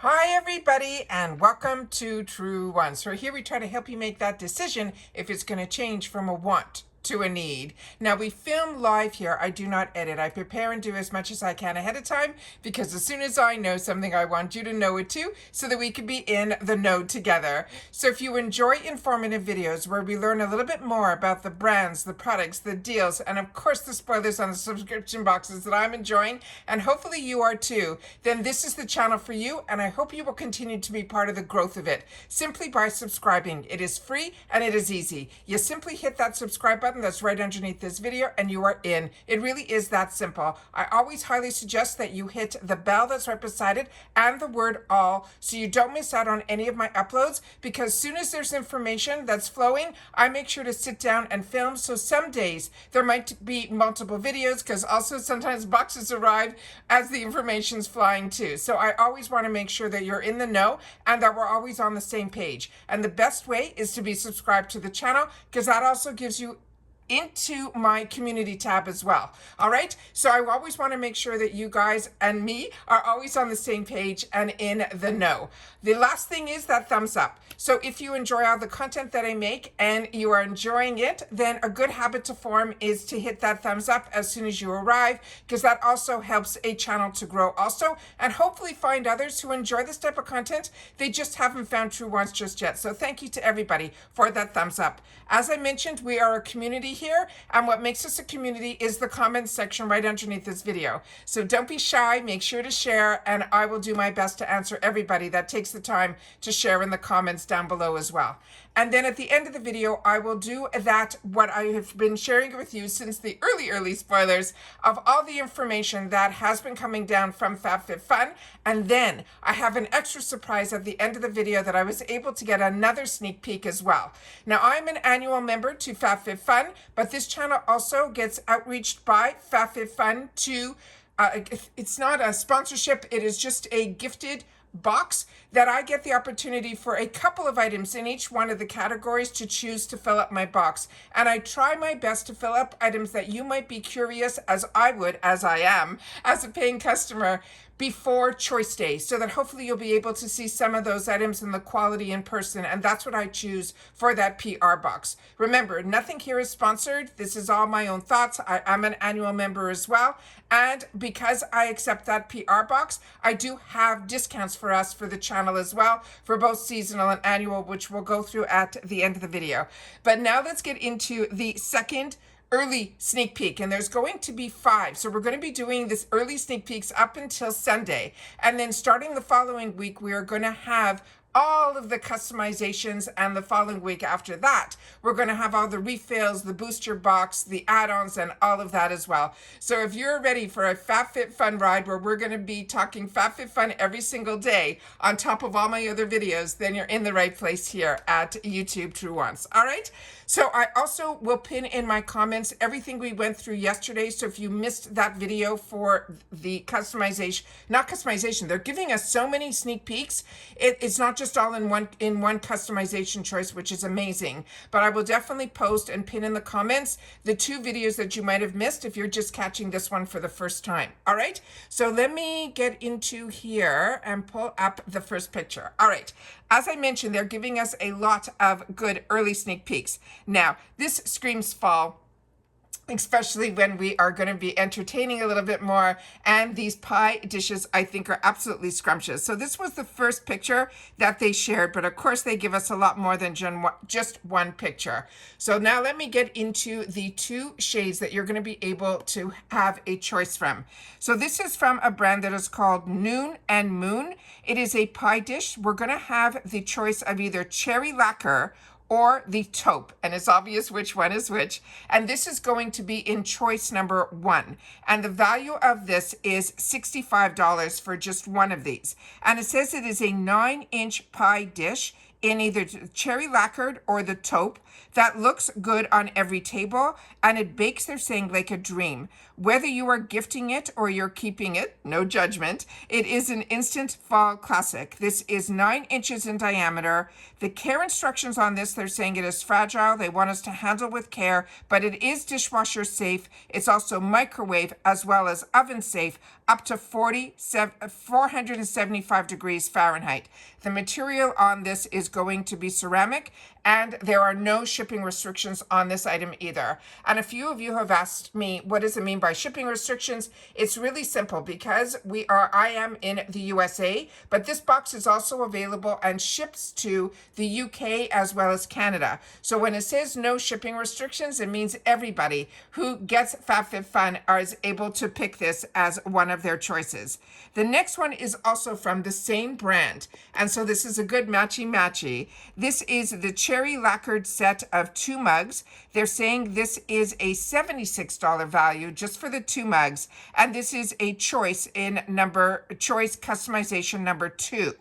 Hi everybody and welcome to Truewants. So here we try to help you make that decision if it's going to change from a want to a need. Now we film live here. I do not edit. I prepare and do as much as I can ahead of time because as soon as I know something, I want you to know it too so that we can be in the know together. So if you enjoy informative videos where we learn a little bit more about the brands, the products, the deals, and of course the spoilers on the subscription boxes that I'm enjoying, and hopefully you are too, then this is the channel for you, and I hope you will continue to be part of the growth of it simply by subscribing. It is free and it is easy. You simply hit that subscribe button that's right underneath this video and you are in. It really is that simple. I always highly suggest that you hit the bell that's right beside it and the word all so you don't miss out on any of my uploads, because as soon as there's information that's flowing, I make sure to sit down and film. So some days there might be multiple videos because also sometimes boxes arrive as the information's flying too. So I always want to make sure that you're in the know and that we're always on the same page. And the best way is to be subscribed to the channel because that also gives you into my community tab as well. All right, so I always want to make sure that you guys and me are always on the same page and in the know. The last thing is that thumbs up. So if you enjoy all the content that I make and you are enjoying it, then a good habit to form is to hit that thumbs up as soon as you arrive, because that also helps a channel to grow also and hopefully find others who enjoy this type of content. They just haven't found Truewants just yet. So thank you to everybody for that thumbs up. As I mentioned, we are a community here, and what makes us a community is the comments section right underneath this video. So don't be shy, make sure to share, and I will do my best to answer everybody that takes the time to share in the comments down below as well. And then at the end of the video, I will do that, what I have been sharing with you since the early spoilers of all the information that has been coming down from FabFitFun. And then I have an extra surprise at the end of the video that I was able to get another sneak peek as well. Now I'm an annual member to FabFitFun, but this channel also gets outreached by FabFitFun to, it's not a sponsorship, it is just a gifted box that I get the opportunity for a couple of items in each one of the categories to choose to fill up my box. And I try my best to fill up items that you might be curious, as I would, as I am, as a paying customer, before choice day, so that hopefully you'll be able to see some of those items in the quality in person, and that's what I choose for that PR box. Remember, nothing here is sponsored. This is all my own thoughts. I'm an annual member as well, and because I accept that PR box, I do have discounts for us for the channel as well, for both seasonal and annual, which we'll go through at the end of the video. But now let's get into the second early sneak peek, and there's going to be 5. So we're going to be doing this early sneak peeks up until Sunday, and then starting the following week we are going to have all of the customizations, and the following week after that we're going to have all the refills, the booster box, the add-ons, and all of that as well. So if you're ready for a FabFitFun ride where we're going to be talking FabFitFun every single day on top of all my other videos, then you're in the right place here at YouTube Truewants. All right, so I also will pin in my comments everything we went through yesterday. So if you missed that video for the customization, not customization, they're giving us so many sneak peeks. It's not just all in one customization choice, which is amazing. But I will definitely post and pin in the comments the 2 videos that you might have missed if you're just catching this one for the first time. All right, so let me get into here and pull up the first picture. All right, as I mentioned, they're giving us a lot of good early sneak peeks. Now, this screams fall, especially when we are going to be entertaining a little bit more, and these pie dishes I think are absolutely scrumptious. So this was the first picture that they shared, but of course they give us a lot more than just one picture. So now let me get into the 2 shades that you're going to be able to have a choice from. So this is from a brand that is called Noon and Moon. It is a pie dish. We're going to have the choice of either cherry lacquer or the taupe, and it's obvious which one is which. And this is going to be in choice number 1. And the value of this is $65 for just one of these. And it says it is a 9-inch pie dish in either cherry lacquered or the taupe that looks good on every table, and it bakes, they're saying, like a dream. Whether you are gifting it or you're keeping it, no judgment, it is an instant fall classic. This is 9 inches in diameter. The care instructions on this, they're saying it is fragile. They want us to handle with care, but it is dishwasher safe. It's also microwave as well as oven safe, up to 475 degrees Fahrenheit. The material on this is going to be ceramic, and there are no shipping restrictions on this item either. And a few of you have asked me, what does it mean by shipping restrictions? It's really simple because I am in the USA, but this box is also available and ships to the UK as well as Canada. So when it says no shipping restrictions, it means everybody who gets FabFitFun is able to pick this as one of their choices. The next one is also from the same brand, and so this is a good matchy-matchy. This is the cherry lacquered set of 2 mugs. They're saying this is a $76 value just for the 2 mugs, and this is a choice customization number 2.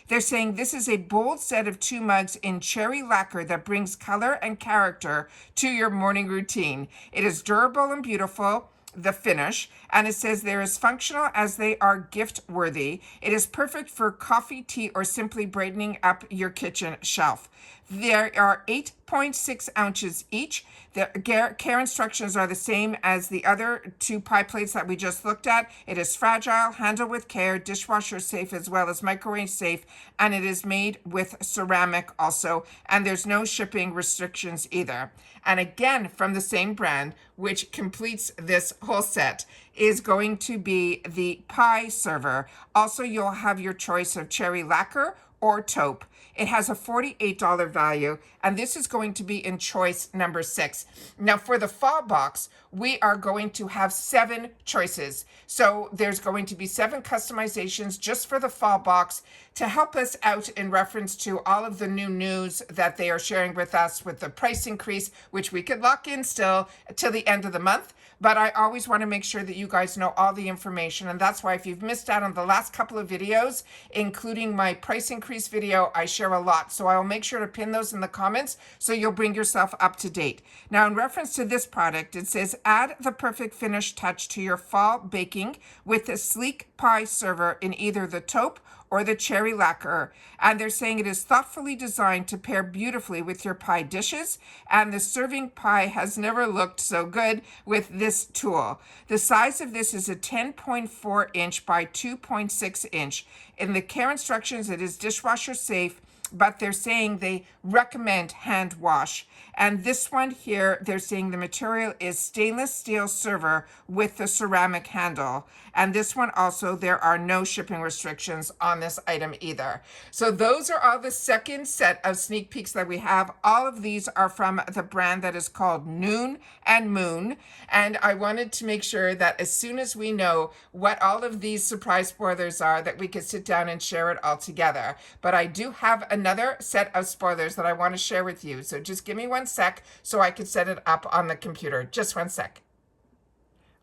They're saying this is a bold set of 2 mugs in cherry lacquer that brings color and character to your morning routine. It is durable and beautiful, the finish, and it says they're as functional as they are gift worthy. It is perfect for coffee, tea, or simply brightening up your kitchen shelf. There are 8.6 ounces each. The care instructions are the same as the other 2 pie plates that we just looked at. It is fragile, handle with care, dishwasher safe as well as microwave safe, and it is made with ceramic also, and there's no shipping restrictions either. And again, from the same brand, which completes this whole set, is going to be the pie server. Also, you'll have your choice of cherry lacquer or taupe. It has a $48 value, and this is going to be in choice number 6. Now, for the fall box, we are going to have 7 choices. So there's going to be 7 customizations just for the fall box to help us out in reference to all of the new news that they are sharing with us with the price increase, which we could lock in still till the end of the month. But I always want to make sure that you guys know all the information. And that's why if you've missed out on the last couple of videos, including my price increase video, I share a lot. So I'll make sure to pin those in the comments so you'll bring yourself up to date. Now, in reference to this product, it says, add the perfect finish touch to your fall baking with a sleek pie server in either the taupe or the cherry lacquer. And they're saying it is thoughtfully designed to pair beautifully with your pie dishes, and the serving pie has never looked so good with this tool. The size of this is a 10.4 inch by 2.6 inch. In the care instructions, it is dishwasher safe, but they're saying they recommend hand wash. And this one here, they're saying the material is stainless steel server with the ceramic handle. And this one also, there are no shipping restrictions on this item either. So those are all the second set of sneak peeks that we have. All of these are from the brand that is called Noon and Moon. And I wanted to make sure that as soon as we know what all of these surprise spoilers are, that we could sit down and share it all together. But I do have another set of spoilers that I want to share with you. So just give me 1 sec so I can set it up on the computer. Just 1 sec.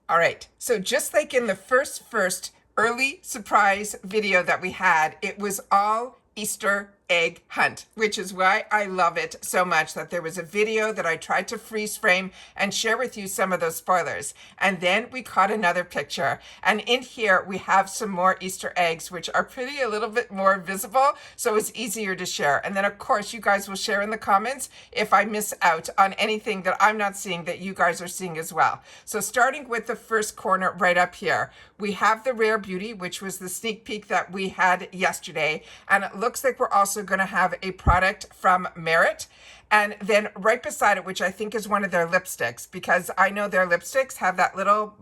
All right, so just like in the first early surprise video that we had, it was all Easter egg hunt, which is why I love it so much that there was a video that I tried to freeze frame and share with you some of those spoilers. And then we caught another picture. And in here, we have some more Easter eggs, which are a little bit more visible, so it's easier to share. And then, of course, you guys will share in the comments if I miss out on anything that I'm not seeing that you guys are seeing as well. So starting with the first corner right up here, we have the Rare Beauty, which was the sneak peek that we had yesterday. And it looks like we're also going to have a product from Merit. And then right beside it, which I think is one of their lipsticks, because I know their lipsticks have that little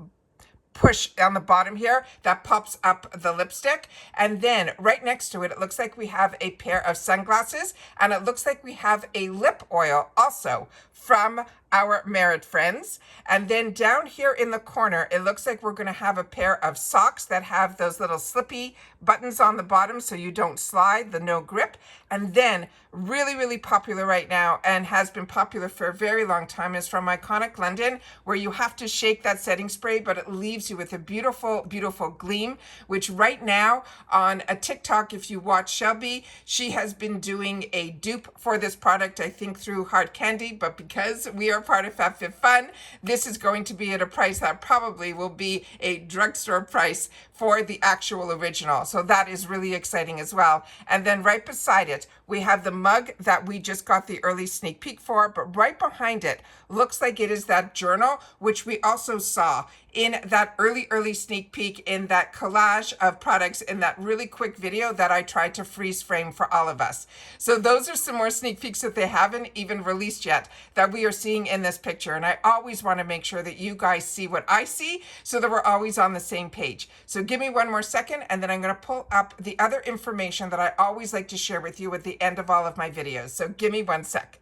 push on the bottom here that pops up the lipstick. And then right next to it, it looks like we have a pair of sunglasses, and it looks like we have a lip oil also from our Merit friends. And then down here in the corner, it looks like we're going to have a pair of socks that have those little slippy buttons on the bottom so you don't slide, the no grip. And then really, really popular right now and has been popular for a very long time is from Iconic London, where you have to shake that setting spray, but it leaves you with a beautiful, beautiful gleam, which right now on a TikTok, if you watch Shelby, she has been doing a dupe for this product, I think through Hard Candy, but because we are part of FabFitFun, this is going to be at a price that probably will be a drugstore price for the actual original. So that is really exciting as well. And then right beside it, We have the mug that we just got the early sneak peek for, but right behind it looks like it is that journal, which we also saw in that early sneak peek, in that collage of products, in that really quick video that I tried to freeze frame for all of us. So those are some more sneak peeks that they haven't even released yet that we are seeing in this picture. And I always want to make sure that you guys see what I see so that we're always on the same page. So give me one more second, and then I'm going to pull up the other information that I always like to share with you at the end of all of my videos. So give me one sec.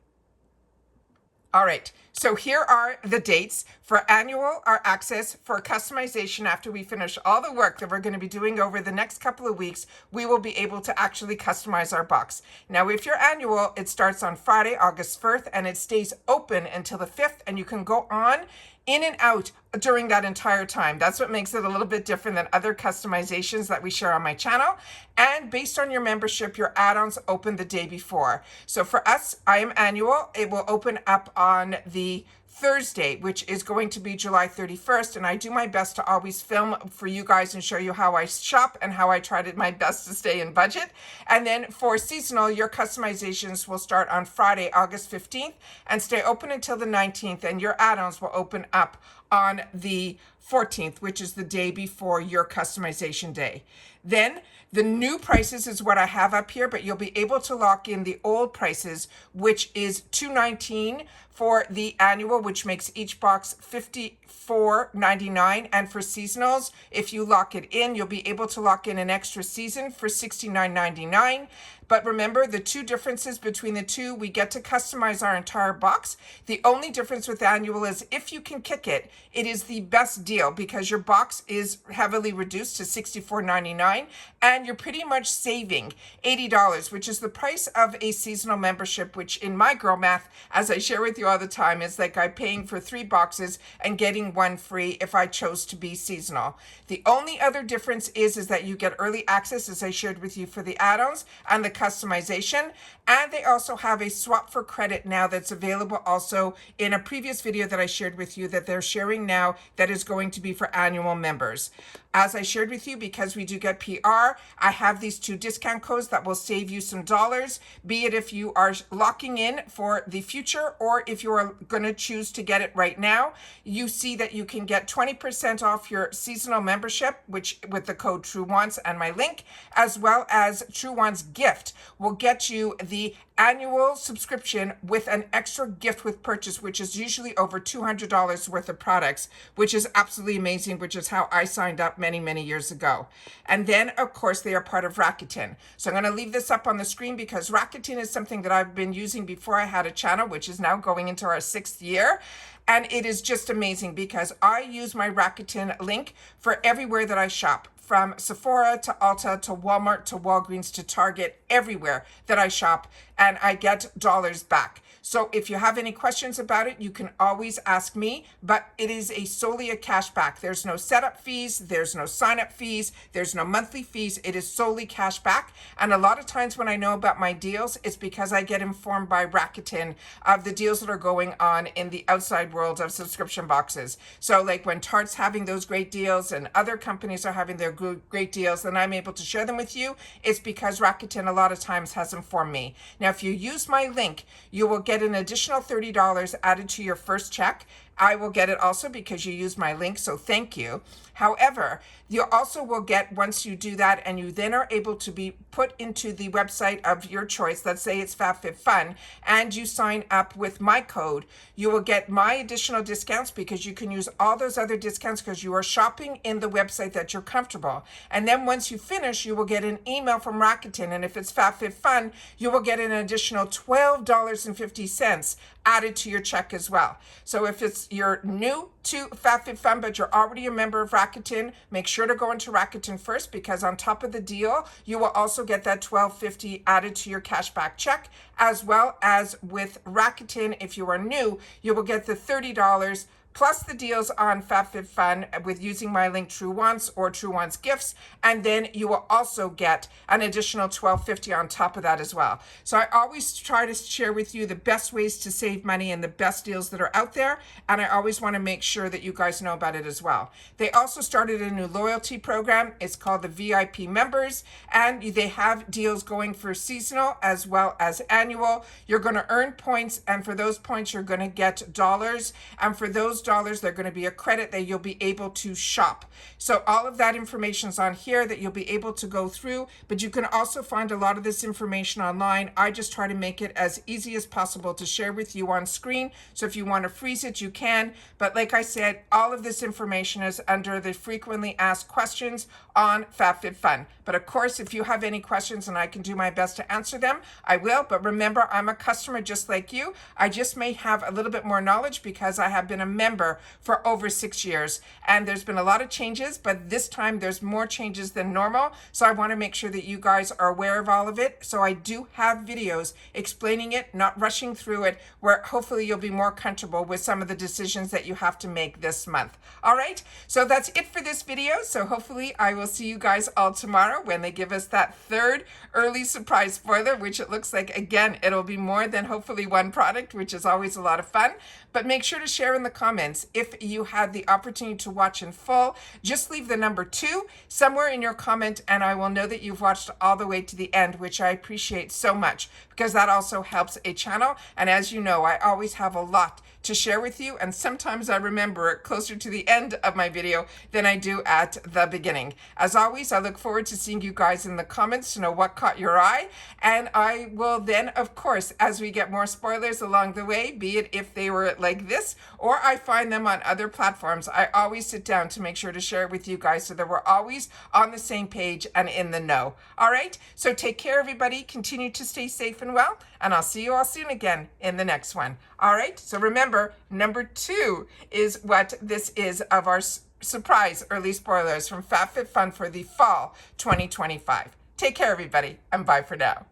All right, so here are the dates for annual or access for customization. After we finish all the work that we're going to be doing over the next couple of weeks, we will be able to actually customize our box. Now, if you're annual, it starts on Friday, August 1st, and it stays open until the 5th, and you can go on in and out during that entire time. That's what makes it a little bit different than other customizations that we share on my channel. And based on your membership, your add-ons open the day before. So for us, I am annual. It will open up on the Thursday, which is going to be July 31st. And I do my best to always film for you guys and show you how I shop and how I try my best to stay in budget. And then for seasonal, your customizations will start on Friday, August 15th and stay open until the 19th. And your add-ons will open up on the 14th, which is the day before your customization day. Then the new prices is what I have up here, but you'll be able to lock in the old prices, which is $2.19 for the annual, which makes each box $54.99. And for seasonals, if you lock it in, you'll be able to lock in an extra season for $69.99. But remember, the two differences between the two, we get to customize our entire box. The only difference with annual is if you can kick it, it is the best deal because your box is heavily reduced to $64.99 and you're pretty much saving $80, which is the price of a seasonal membership, which in my girl math, as I share with you all the time, is like I'm paying for 3 boxes and getting 1 free if I chose to be seasonal. The only other difference is that you get early access, as I shared with you, for the add-ons and the customization, and they also have a swap for credit now that's available also in a previous video that I shared with you that they're sharing now that is going to be for annual members. As I shared with you, because we do get PR, I have these 2 discount codes that will save you some dollars, be it if you are locking in for the future or if you are going to choose to get it right now. You see that you can get 20% off your seasonal membership, which with the code Truewants and my link, as well as Truewants gift will get you the annual subscription with an extra gift with purchase, which is usually over $200 worth of products, which is absolutely amazing, which is how I signed up many years ago. And then, of course, they are part of Rakuten. So I'm going to leave this up on the screen because Rakuten is something that I've been using before I had a channel, which is now going into our 6th year. And it is just amazing because I use my Rakuten link for everywhere that I shop. From Sephora to Ulta to Walmart to Walgreens to Target, everywhere that I shop, and I get dollars back. So if you have any questions about it, you can always ask me, but it is solely a cashback. There's no setup fees, there's no sign-up fees, there's no monthly fees. It is solely cashback. And a lot of times when I know about my deals, it's because I get informed by Rakuten of the deals that are going on in the outside world of subscription boxes. So like when Tarte's having those great deals and other companies are having their great deals, then I'm able to share them with you. It's because Rakuten a lot of times has informed me. Now, if you use my link, you will get an additional $30 added to your first check. I will get it also because you use my link, so thank you. However, you also will get, once you do that and you then are able to be put into the website of your choice, let's say it's FabFitFun, and you sign up with my code, you will get my additional discounts because you can use all those other discounts because you are shopping in the website that you're comfortable. And then once you finish, you will get an email from Rakuten, and if it's FabFitFun, you will get an additional $12.50 added to your check as well. So if you're new to FabFitFun, but you're already a member of Rakuten, make sure to go into Rakuten first because on top of the deal, you will also get that $12.50 added to your cashback check, as well as with Rakuten, if you are new, you will get the $30 plus the deals on FabFitFun with using my link Truewants or Truewants Gifts, and then you will also get an additional $12.50 on top of that as well. So I always try to share with you the best ways to save money and the best deals that are out there, and I always want to make sure that you guys know about it as well. They also started a new loyalty program. It's called the VIP members, and they have deals going for seasonal as well as annual. You're going to earn points, and for those points you're going to get dollars, and for those dollars they're going to be a credit that you'll be able to shop. So all of that information is on here that you'll be able to go through, but you can also find a lot of this information online. I just try to make it as easy as possible to share with you on screen. So if you want to freeze it, you can. But like I said, all of this information is under the frequently asked questions on FabFitFun. But of course, if you have any questions and I can do my best to answer them, I will. But remember, I'm a customer just like you. I just may have a little bit more knowledge because I have been a member for over 6 years. And there's been a lot of changes, but this time there's more changes than normal. So I want to make sure that you guys are aware of all of it. So I do have videos explaining it, not rushing through it, where hopefully you'll be more comfortable with some of the decisions that you have to make this month. All right, so that's it for this video. So hopefully I will see you guys all tomorrow when they give us that third early surprise spoiler, which it looks like, again, it'll be more than hopefully one product, which is always a lot of fun. But make sure to share in the comments if you had the opportunity to watch in full. Just leave the number 2 somewhere in your comment, and I will know that you've watched all the way to the end, which I appreciate so much because that also helps a channel. And as you know, I always have a lot to share with you, and sometimes I remember it closer to the end of my video than I do at the beginning. As always, I look forward to seeing you guys in the comments to know what caught your eye, and I will then, of course, as we get more spoilers along the way, be it if they were like this or I find them on other platforms, I always sit down to make sure to share it with you guys so that we're always on the same page and in the know. All right, so take care, everybody. Continue to stay safe and well, and I'll see you all soon again in the next one. All right, so remember, number 2 is what this is of our surprise early spoilers from FabFitFun for the fall 2025. Take care, everybody, and bye for now.